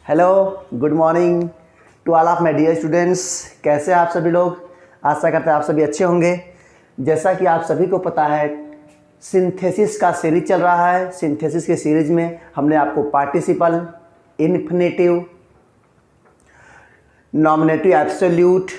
Hello, good morning to all of my dear students. कैसे हैं आप सभी लोग? आशा करते हैं आप सभी अच्छे होंगे। जैसा कि आप सभी को पता है, सिंथेसिस का सीरीज चल रहा है। सिंथेसिस के सीरीज में हमने आपको पार्टिसिपल, इन्फिनेटिव, नॉमिनेटिव एब्सोल्यूट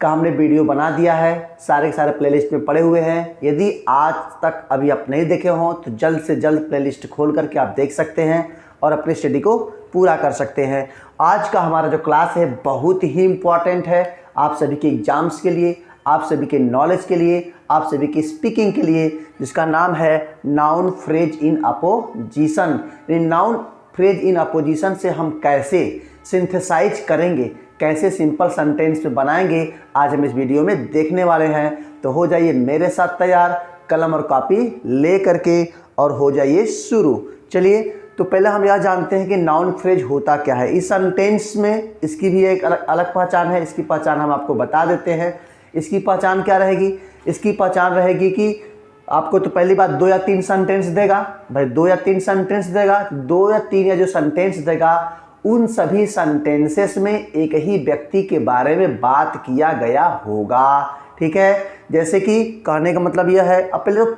का हमने वीडियो बना दिया है। सारे के सारे प्लेलिस्ट में पड़े हुए हैं। यदि आज तक अभी आप नहीं देखे हों तो जल्द से जल्द प्लेलिस्ट खोल करके आप देख सकते हैं और अपनी स्टडी को पूरा कर सकते हैं। आज का हमारा जो क्लास है बहुत ही इम्पॉर्टेंट है आप सभी के एग्जाम्स के लिए, आप सभी के नॉलेज के लिए, आप सभी की स्पीकिंग के लिए, जिसका नाम है noun phrase in opposition. Noun phrase in opposition से हम कैसे सिंथेसाइज करेंगे, कैसे सिंपल सेंटेंस में बनाएंगे, आज हम इस वीडियो में देखने वाले हैं। तो हो जाइए मेरे साथ तैयार, कलम और कॉपी ले करके और हो जाइए शुरू। चलिए, तो पहले हम यह जानते हैं कि नाउन फ्रेज होता क्या है। इस सेंटेंस में इसकी भी एक अलग पहचान है। इसकी पहचान हम आपको बता देते हैं। इसकी पहचान क्या रहेगी? इसकी पहचान रहेगी कि आपको तो पहली बात 2 या 3 सेंटेंस देगा। भाई 2 या 3 सेंटेंस देगा, 2 या 3 या जो सेंटेंस देगा उन सभी सेंटेंसेस में एक ही व्यक्ति के बारे में बात किया गया होगा। ठीक है, जैसे कि कहने का मतलब यह है, अब पहले तो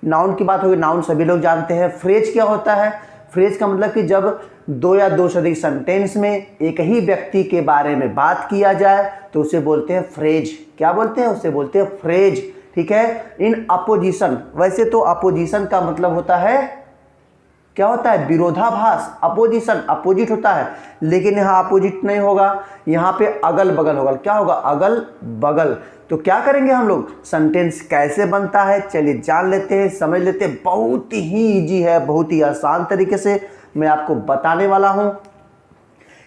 नाउन की बात होगी। नाउन सभी लोग जानते हैं। फ्रेज क्या होता है? फ्रेज का मतलब कि जब 2 या 2 से अधिक सेंटेंस में एक ही व्यक्ति के बारे में बात किया जाए तो उसे बोलते हैं फ्रेज। क्या बोलते हैं? उसे बोलते हैं फ्रेज। ठीक है, इन अपोजिशन। वैसे तो अपोजिशन का मतलब होता है, क्या होता है? विरोधाभास। अपोजिशन अपोजिट होता है, लेकिन यहाँ अपोजिट नहीं होगा, यहाँ पे अगल बगल होगा। क्या होगा? अगल बगल। तो क्या करेंगे हम लोग? सेंटेंस कैसे बनता है चलिए जान लेते हैं, समझ लेते हैं। बहुत ही इजी है, बहुत ही आसान तरीके से मैं आपको बताने वाला हूँ।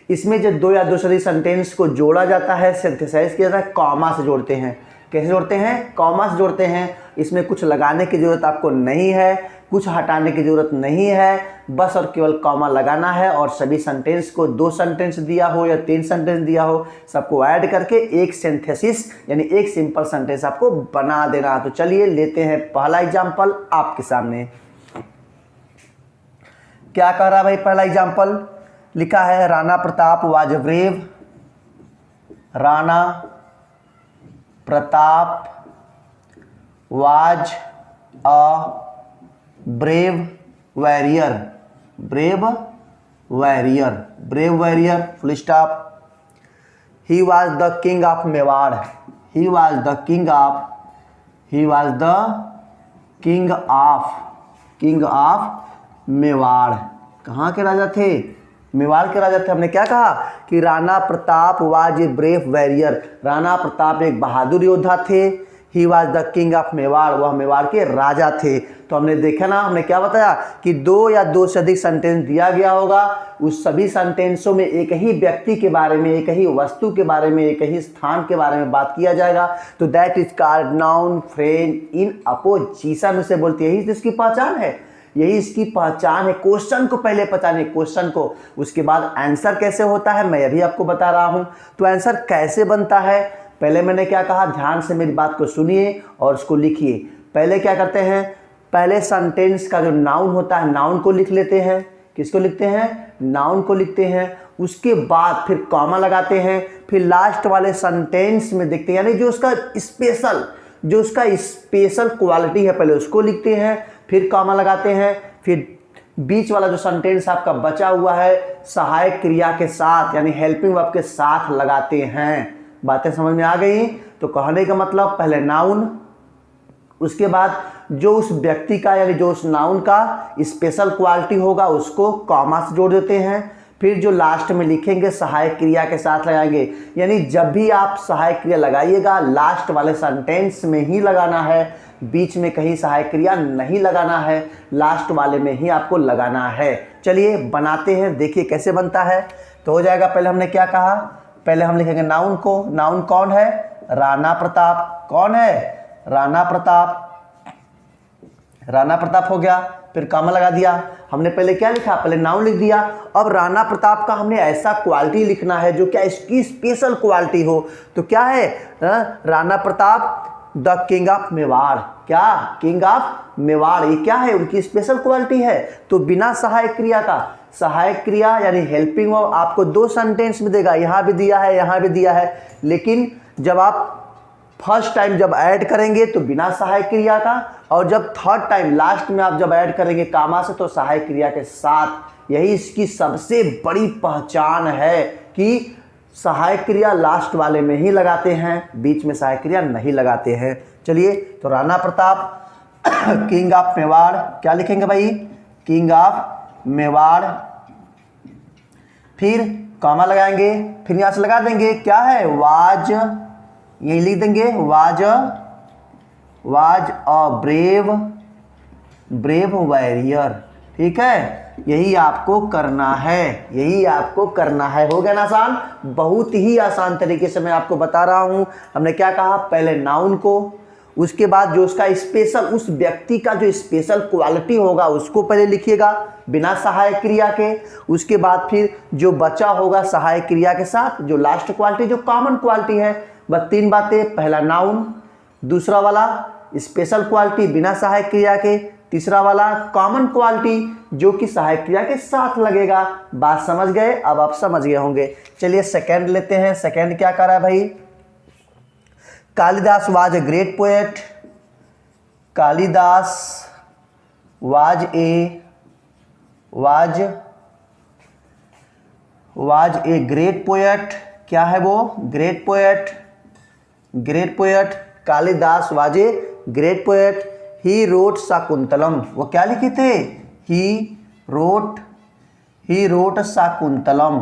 इसमें जब 2 या 2 से अधिक सेंटेंस को जोड़ा जाता है, सिंथेसाइज किया जाता है, कॉमा से जोड़ते हैं। कैसे जोड़ते हैं? कॉमा से जोड़ते हैं। इसमें कुछ लगाने की जरूरत आपको नहीं है, कुछ हटाने की जरूरत नहीं है, बस और केवल कॉमा लगाना है और सभी सेंटेंस को 2 सेंटेंस दिया हो या 3 सेंटेंस दिया हो, सबको ऐड करके एक सिंथेसिस यानी एक सिंपल सेंटेंस आपको बना देना। तो चलिए लेते हैं पहला एग्जांपल आपके सामने। क्या कह रहा है भाई? पहला एग्जांपल लिखा है, Rana Pratap was brave. Rana Pratap was a brave warrior. Brave warrior, brave warrior, full stop. He was the king of Mewar. He was the king of, he was the king of Mewar. कहाँ के राजा थे? मेवाड़ के राजा थे। हमने क्या कहा कि Rana Pratap was a brave warrior. Rana Pratap एक बहादुर योद्धा थे। ही was the king of Mewar, वह मेवाड़ के राजा थे। तो हमने देखा ना, हमने क्या बताया कि 2 या 2 से अधिक सेंटेंस दिया गया होगा, उस सभी सेंटेंसों में एक ही व्यक्ति के बारे में, एक ही वस्तु के बारे में, एक ही स्थान के बारे में बात किया जाएगा। तो that is called noun phrase in opposition. उसे बोलते हैं, यही इसकी पहचान है, यही इसकी पहचान है। क्वेश्चन को पहले पहचाने, क्वेश्चन को, उसके बाद आंसर कैसे होता है मैं अभी आपको बता रहा हूं। तो आंसर कैसे बनता है, पहले मैंने क्या कहा, ध्यान से मेरी बात को सुनिए और उसको लिखिए। पहले क्या करते हैं, पहले सेंटेंस का जो नाउन होता है, नाउन को लिख लेते हैं। किसको लिखते हैं? नाउन को लिखते हैं। उसके बाद फिर कॉमा लगाते हैं, फिर लास्ट वाले सेंटेंस में देखते हैं, यानी जो उसका स्पेशल क्वालिटी है पहले उसको लिखते हैं, फिर कॉमा लगाते हैं, फिर बीच वाला जो सेंटेंस आपका बचा हुआ है सहायक क्रिया के साथ यानी हेल्पिंग वर्ब के साथ लगाते हैं। बातें समझ में आ गई? तो कहने का मतलब पहले नाउन, उसके बाद जो उस व्यक्ति का यानी जो उस नाउन का स्पेशल क्वालिटी होगा उसको कॉमा से जोड़ देते हैं, फिर जो लास्ट में लिखेंगे सहायक क्रिया के साथ लगाएंगे। यानी जब भी आप सहायक क्रिया लगाइएगा लास्ट वाले सेंटेंस में ही लगाना है, बीच में कहीं सहायक क्रिया नहीं लगाना है, लास्ट वाले में ही आपको लगाना है। चलिए बनाते हैं, देखिए कैसे बनता है। तो हो जाएगा, पहले हमने क्या कहा, पहले हम लिखेंगे नाउन को। नाउन कौन है? राणा प्रताप। कौन है? राणा प्रताप। राणा प्रताप हो गया, फिर कॉमा लगा दिया। हमने पहले क्या लिखा? पहले नाउन लिख दिया। अब राणा प्रताप का हमने ऐसा क्वालिटी लिखना है जो क्या इसकी स्पेशल क्वालिटी हो। तो क्या है? Rana Pratap the king of Mewar. क्या? किंग ऑफ मेवाड़, ये क्या है? उनकी स्पेशल क्वालिटी है। तो बिना सहायक क्रिया का सहायक क्रिया यानी हेल्पिंग वर्ब आपको 2 सेंटेंस में देगा, यहाँ भी दिया है, यहाँ भी दिया है। लेकिन जब आप फर्स्ट टाइम जब ऐड करेंगे तो बिना सहायक क्रिया का, और जब थर्ड टाइम लास्ट में आप जब ऐड करेंगे कामा से तो सहायक क्रिया के साथ। यही इसकी सबसे बड़ी पहचान है कि सहायक क्रिया लास्ट वाले में ही लगाते हैं, बीच में सहायक क्रिया नहीं लगाते हैं। चलिए, तो राणा प्रताप किंग ऑफ मेवाड़, क्या लिखेंगे भाई? किंग ऑफ मेवाड़, फिर कॉमा लगाएंगे, फिर यहां से लगा देंगे क्या है, वाज, यही लिख देंगे वाज अ ब्रेव वॉरियर। ठीक है, यही आपको करना है, यही आपको करना है। हो गया ना आसान? बहुत ही आसान तरीके से मैं आपको बता रहा हूं। हमने क्या कहा, पहले नाउन को, उसके बाद जो उसका स्पेशल, उस व्यक्ति का जो स्पेशल क्वालिटी होगा उसको पहले लिखिएगा बिना सहायक क्रिया के। उसके बाद फिर जो बचा होगा सहायक क्रिया के साथ, जो लास्ट क्वालिटी जो कॉमन क्वालिटी है, बस 3 बातें। पहला नाउन, दूसरा वाला स्पेशल क्वालिटी बिना सहायक क्रिया के, तीसरा वाला कॉमन क्वालिटी जो कि सहायक क्रिया के साथ लगेगा। बात समझ गए? अब आप समझ गए होंगे। चलिए सेकंड लेते हैं। सेकंड क्या कर रहा है भाई? Kalidas was a great poet. Kalidas was a great poet. क्या है वो? Great poet. Great poet Kalidas was a great poet. He wrote Shakuntalam. वो क्या लिखे थे? ही रोट शाकुंतलम।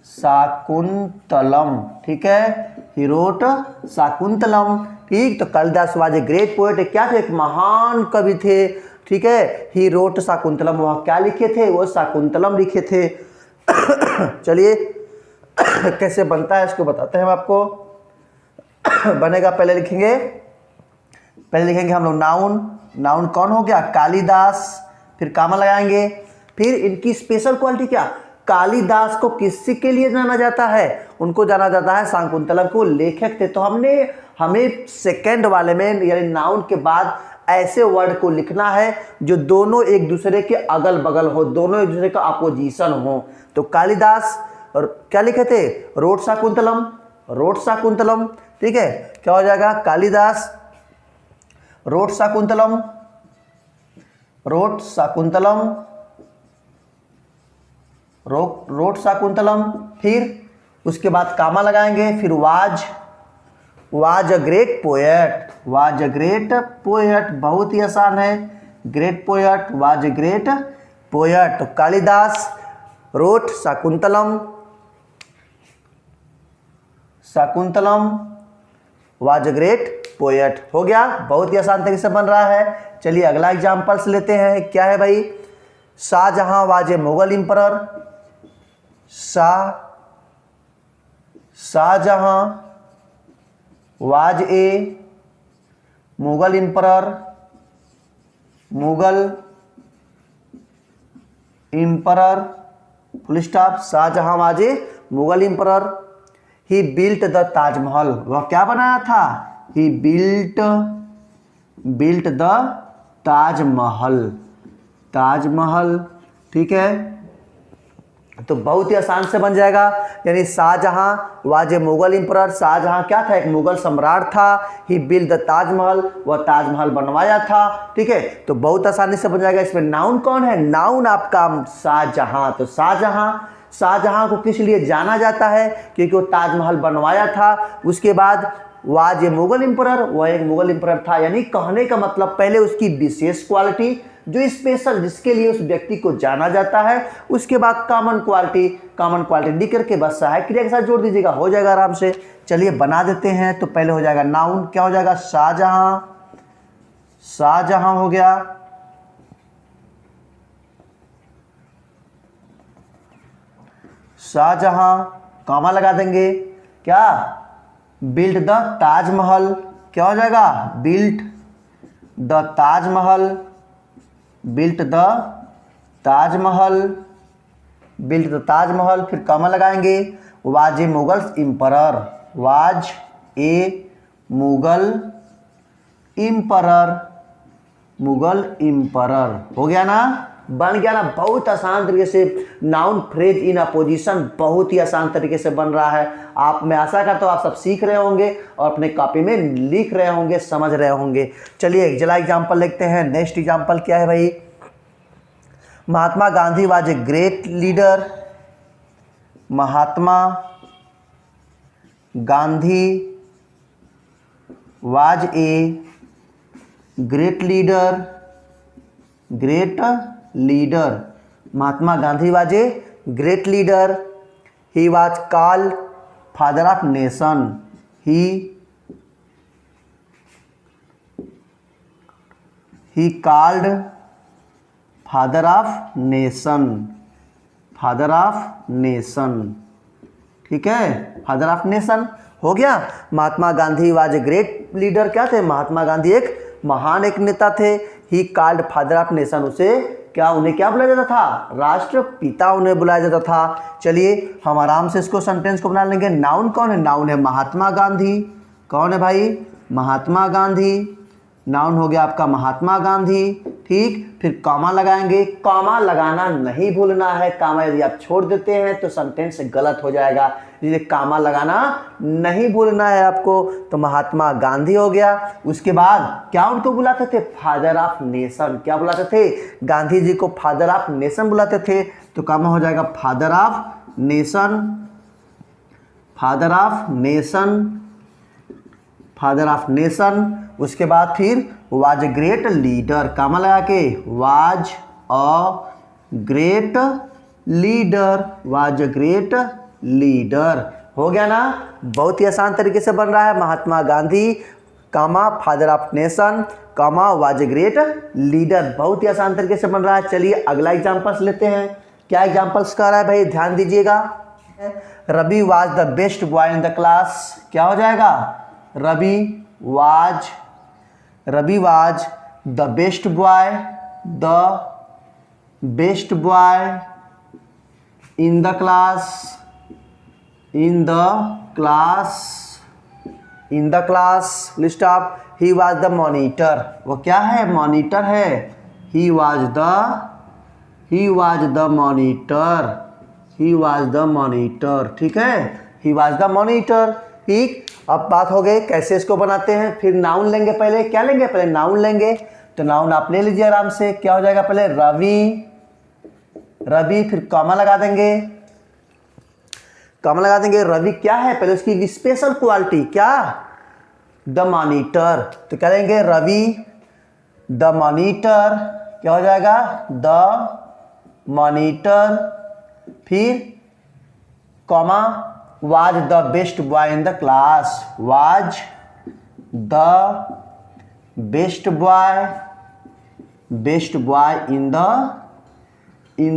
शाकुंतलम, ठीक है, ही रोट शाकुंतलम। ठीक, तो Kalidas was a great poet क्या थे? एक महान कवि थे। ठीक है, ही रोट शाकुंतलम, वह क्या लिखे थे? वो शाकुंतलम लिखे थे। चलिए कैसे बनता है इसको बताते हैं हम आपको। बनेगा, पहले लिखेंगे हम लोग नाउन कौन हो गया? कालिदास, फिर कामा लगाएंगे, फिर इनकी स्पेशल क्वालिटी क्या? कालिदास को किसी के लिए जाना जाता है? उनको जाना जाता है शाकुंतलम को, लेखक थे। तो हमें सेकंड वाले में यानी नाउन के बाद ऐसे वर्ड को लिखना है जो दोनों एक दूसरे के अगल बगल हो, दोनों एक दूसरे का अपोजिशन हो। तो कालिदास और क्या लिखे थे? रोट शाकुंतलम। ठीक है, क्या हो जाएगा? कालिदास रोट शाकुंतलम। फिर उसके बाद कामा लगाएंगे, फिर वाज अ ग्रेट पोएट। बहुत ही आसान है, great poet, was a great poet. तो Kalidas wrote Shakuntalam was a great poet. हो गया, बहुत ही आसान तरीके से बन रहा है। चलिए अगला एग्जाम्पल्स लेते हैं। क्या है भाई? Shahjahan was a Mughal emperor. Shahjahan was a Mughal emperor. Full stop. Shahjahan was a Mughal emperor. He built the Taj Mahal. वह क्या बनाया था? He built the Taj Mahal. ठीक है, तो बहुत ही आसान से बन जाएगा। यानी Shahjahan was a Mughal emperor, Shahjahan क्या था? एक मुगल सम्राट था। ही बिल्ट द ताजमहल, वह ताजमहल बनवाया था। ठीक है, तो बहुत आसानी से बन जाएगा। इसमें नाउन कौन है? नाउन आपका शाहजहां। तो शाहजहां को किस लिए जाना जाता है? क्योंकि वो ताजमहल बनवाया था। उसके बाद वाज ए मुगल इंपरर, वह एक मुगल इंपरर था। यानी कहने का मतलब पहले उसकी विशेष क्वालिटी जो स्पेशल, जिसके लिए उस व्यक्ति को जाना जाता है। उसके बाद कॉमन क्वालिटी लिख करके बस सहायक क्रिया के साथ जोड़ दीजिएगा, हो जाएगा आराम से। चलिए बना देते हैं। तो पहले हो जाएगा नाउन, क्या हो जाएगा? शाहजहां हो गया। शाहजहां, कॉमा लगा देंगे, क्या? Built the Taj Mahal. क्या हो जाएगा? Built the Taj Mahal. फिर कॉमा लगाएंगे, वाज ए मुगल इंपरर। हो गया ना? बन गया ना, बहुत आसान तरीके से नाउन फ्रेज इन अपोजिशन बहुत ही आसान तरीके से बन रहा है। आप, मैं आशा करता हूँ आप सब सीख रहे होंगे और अपने कॉपी में लिख रहे होंगे, समझ रहे होंगे। चलिए एक जला एग्जाम्पल लिखते हैं। नेक्स्ट एग्जाम्पल क्या है भाई, Mahatma Gandhi was a great leader. Mahatma Gandhi was a great leader. Great leader, Mahatma Gandhi was a great leader. He was called father of nation. He called father of nation. Father of nation, ठीक है, father of nation हो गया। Mahatma Gandhi was a great leader, क्या थे, महात्मा गांधी एक महान एक नेता थे। He called father of nation, उसे क्या, उन्हें क्या बुलाया जाता था, राष्ट्रपिता उन्हें बुलाया जाता था। चलिए हम आराम से इसको सेंटेंस को बना लेंगे। नाउन कौन है, नाउन है महात्मा गांधी। कौन है भाई, महात्मा गांधी। नाउन हो गया आपका महात्मा गांधी, ठीक। फिर कॉमा लगाएंगे, कॉमा लगाना नहीं भूलना है। कॉमा यदि आप छोड़ देते हैं तो सेंटेंस गलत हो जाएगा, इसलिए कॉमा लगाना नहीं भूलना है आपको। तो महात्मा गांधी हो गया। उसके बाद क्या उनको बुलाते थे, फादर ऑफ नेशन। क्या बुलाते थे, गांधी जी को फादर ऑफ नेशन बुलाते थे। तो कॉमा हो जाएगा father of nation. Father of nation, father of nation. उसके बाद फिर वाज ए ग्रेट लीडर, कामा लगा के, was a great leader. Was a great leader हो गया ना, बहुत ही आसान तरीके से बन रहा है। Mahatma Gandhi, comma father of nation, comma was a great leader, बहुत ही आसान तरीके से बन रहा है। चलिए अगला एग्जाम्पल्स लेते हैं। क्या एग्जाम्पल्स कर रहा है भाई, ध्यान दीजिएगा। Ravi was the best boy in the class. क्या हो जाएगा, Ravi was the best boy, the best boy in the class, in the class, in the class. List of, he was the monitor, वो क्या है, मॉनिटर है। He was the monitor, he was the monitor, ठीक है, he was the monitor, ठीक। अब बात हो गई कैसे इसको बनाते हैं। फिर नाउन लेंगे, पहले क्या लेंगे, पहले नाउन लेंगे। तो नाउन आप ले लीजिए आराम से। क्या हो जाएगा, पहले रवि, रवि, फिर कॉमा लगा देंगे, कॉमा लगा देंगे। रवि क्या है, पहले उसकी स्पेशल क्वालिटी, क्या, द मॉनिटर। तो क्या लेंगे, रवि द मॉनिटर, क्या हो जाएगा, द मॉनिटर। फिर comma, was the best boy in the class, was the best boy, best boy in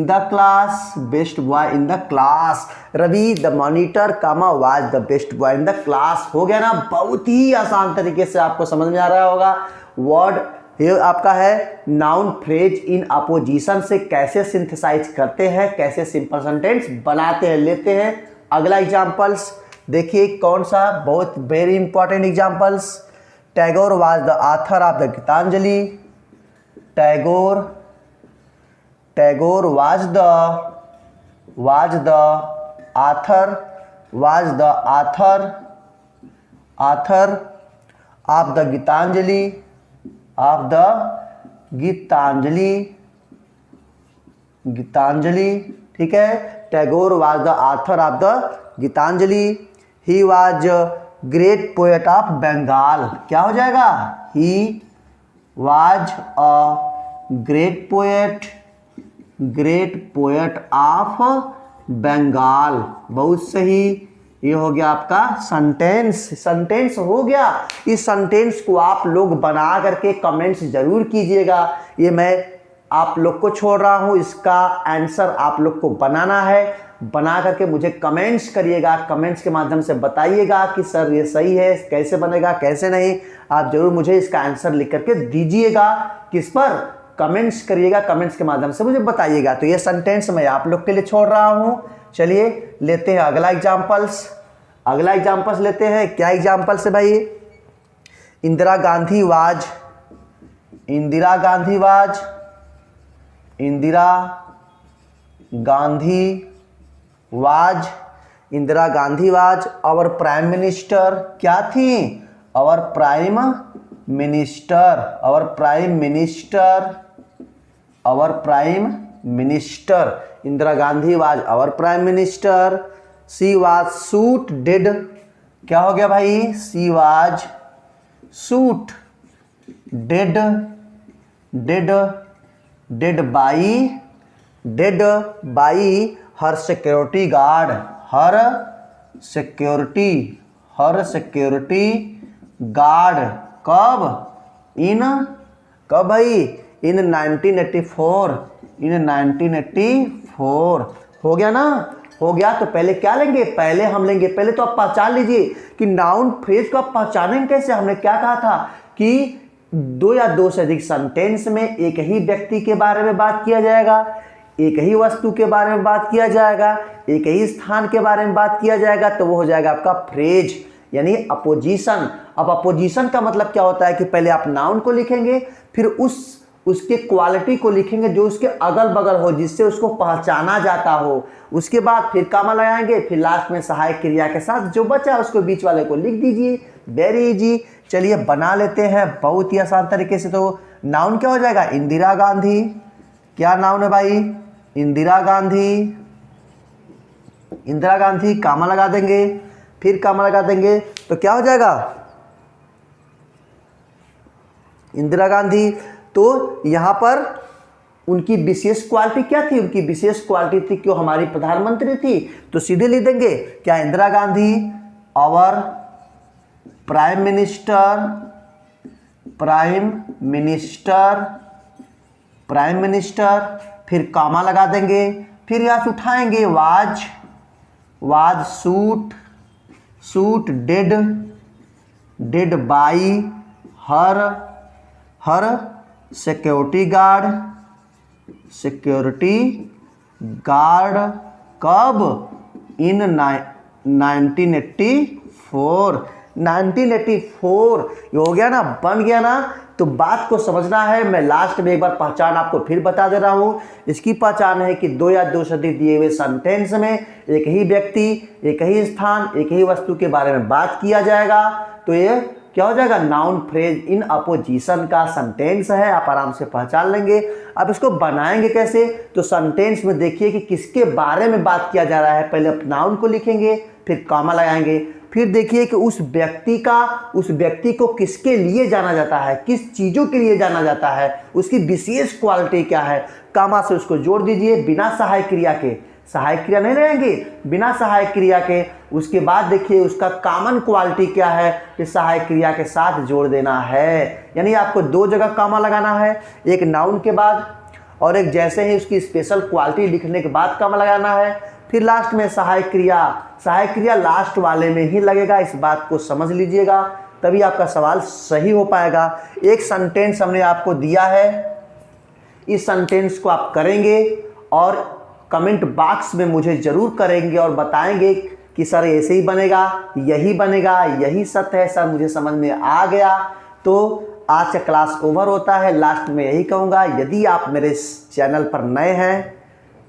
the class, best boy in the class. Ravi the monitor, comma was the best boy in the class हो गया ना, बहुत ही आसान तरीके से आपको समझ में आ रहा होगा। वर्ड ये आपका है नाउन फ्रेज इन अपोजिशन से कैसे सिंथेसाइज करते हैं, कैसे सिंपल सेंटेंस बनाते हैं। लेते हैं अगला एग्जाम्पल्स, देखिए कौन सा, बहुत very important examples. Tagore was the author of the Gitanjali. Tagore was the author of the Gitanjali, of the Gitanjali, ठीक है। Tagore was the author of the Gitanjali. He was great poet of Bengal. क्या हो जाएगा, he was a great poet of Bengal, बहुत सही। ये हो गया आपका सेंटेंस हो गया। इस सेंटेंस को आप लोग बना करके कमेंट्स जरूर कीजिएगा। ये मैं आप लोग को छोड़ रहा हूँ, इसका आंसर आप लोग को बनाना है। बना करके मुझे कमेंट्स करिएगा, कमेंट्स के माध्यम से बताइएगा कि सर ये सही है, कैसे बनेगा कैसे नहीं। आप जरूर मुझे इसका आंसर लिख करके दीजिएगा। किस पर, कमेंट्स करिएगा, कमेंट्स के माध्यम से मुझे बताइएगा। तो ये सेंटेंस मैं आप लोग के लिए छोड़ रहा हूँ। चलिए लेते हैं अगला एग्जाम्पल्स लेते हैं। क्या एग्जाम्पल्स है भाई, Indira Gandhi was Indira Gandhi was, Indira Gandhi was our prime minister, क्या थी, our prime minister, our prime minister, our prime minister, Indira Gandhi was our prime minister. She was shoot dead, क्या हो गया भाई, she was shoot dead, dead dead by, dead by her security guard, her security guard, कब, in, कब भाई, इन 1984, इन 1984। हो गया ना, हो गया। तो पहले क्या लेंगे, पहले हम लेंगे, पहले तो आप पहचान लीजिए कि नाउन फ्रेज को आप पहचानेंगे कैसे। हमने क्या कहा था कि दो या दो से अधिक सेंटेंस में एक ही व्यक्ति के बारे में बात किया जाएगा, एक ही वस्तु के बारे में बात किया जाएगा, एक ही स्थान के बारे में बात किया जाएगा, तो वो हो जाएगा आपका फ्रेज यानी अपोजिशन। अब अपोजिशन का मतलब क्या होता है कि पहले आप नाउन को लिखेंगे, फिर उसके क्वालिटी को लिखेंगे जो उसके अगल बगल हो, जिससे उसको पहचाना जाता हो। उसके बाद फिर कामा लगाएंगे, फिर लास्ट में सहायक क्रिया के साथ जो बचा उसको बीच वाले को लिख दीजिए। Very easy. चलिए बना लेते हैं बहुत ही आसान तरीके से। तो नाउन क्या हो जाएगा, इंदिरा गांधी, क्या नाउन है भाई, इंदिरा गांधी, इंदिरा गांधी, कामा लगा देंगे, फिर कामा लगा देंगे, तो क्या हो जाएगा, इंदिरा गांधी। तो यहां पर उनकी विशेष क्वालिटी क्या थी, उनकी विशेष क्वालिटी थी कि वो हमारी प्रधानमंत्री थी, तो सीधे लिख देंगे क्या, Indira Gandhi our prime minister, prime minister, prime minister, फिर कामा लगा देंगे, फिर यहां से उठाएंगे was, was shoot, shoot dead, dead by her, her security guard, security guard, कब, इन 1984, 1984। ये हो गया ना, बन गया ना। तो बात को समझना है। मैं लास्ट में एक बार पहचान आपको फिर बता दे रहा हूं। इसकी पहचान है कि दो या दो से अधिक दिए हुए सेंटेंस में एक ही व्यक्ति, एक ही स्थान, एक ही वस्तु के बारे में बात किया जाएगा, तो ये क्या हो जाएगा, नाउन फ्रेज इन अपोजिशन का सेंटेंस है। आप आराम से पहचान लेंगे। अब इसको बनाएंगे कैसे, तो सेंटेंस में देखिए कि किसके बारे में बात किया जा रहा है। पहले आप नाउन को लिखेंगे, फिर कॉमा लगाएंगे, फिर देखिए कि उस व्यक्ति को किसके लिए जाना जाता है, किस चीज़ों के लिए जाना जाता है, उसकी विशेष क्वालिटी क्या है। कामा से उसको जोड़ दीजिए बिना सहायक क्रिया के, सहायक क्रिया नहीं रहेंगे, बिना सहायक क्रिया के। उसके बाद देखिए उसका कॉमन क्वालिटी क्या है कि सहायक क्रिया के साथ जोड़ देना है। यानी आपको दो जगह कामा लगाना है, एक नाउन के बाद और एक जैसे ही उसकी स्पेशल क्वालिटी लिखने के बाद कामा लगाना है। फिर लास्ट में सहायक क्रिया, सहायक क्रिया लास्ट वाले में ही लगेगा। इस बात को समझ लीजिएगा, तभी आपका सवाल सही हो पाएगा। एक सेंटेंस हमने आपको दिया है, इस सेंटेंस को आप करेंगे और कमेंट बॉक्स में मुझे जरूर करेंगे और बताएंगे कि सर ऐसे ही बनेगा, यही बनेगा, यही सत्य है सर, मुझे समझ में आ गया। तो आज का क्लास ओवर होता है। लास्ट में यही कहूँगा, यदि आप मेरे चैनल पर नए हैं,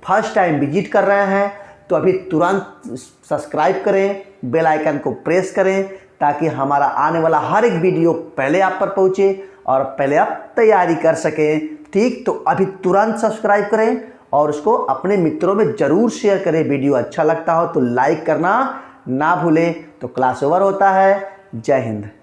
फर्स्ट टाइम विजिट कर रहे हैं, तो अभी तुरंत सब्सक्राइब करें, बेल आइकन को प्रेस करें, ताकि हमारा आने वाला हर एक वीडियो पहले आप पर पहुँचे और पहले आप तैयारी कर सकें। ठीक, तो अभी तुरंत सब्सक्राइब करें और उसको अपने मित्रों में ज़रूर शेयर करें। वीडियो अच्छा लगता हो तो लाइक करना ना भूलें। तो क्लास ओवर होता है। जय हिंद।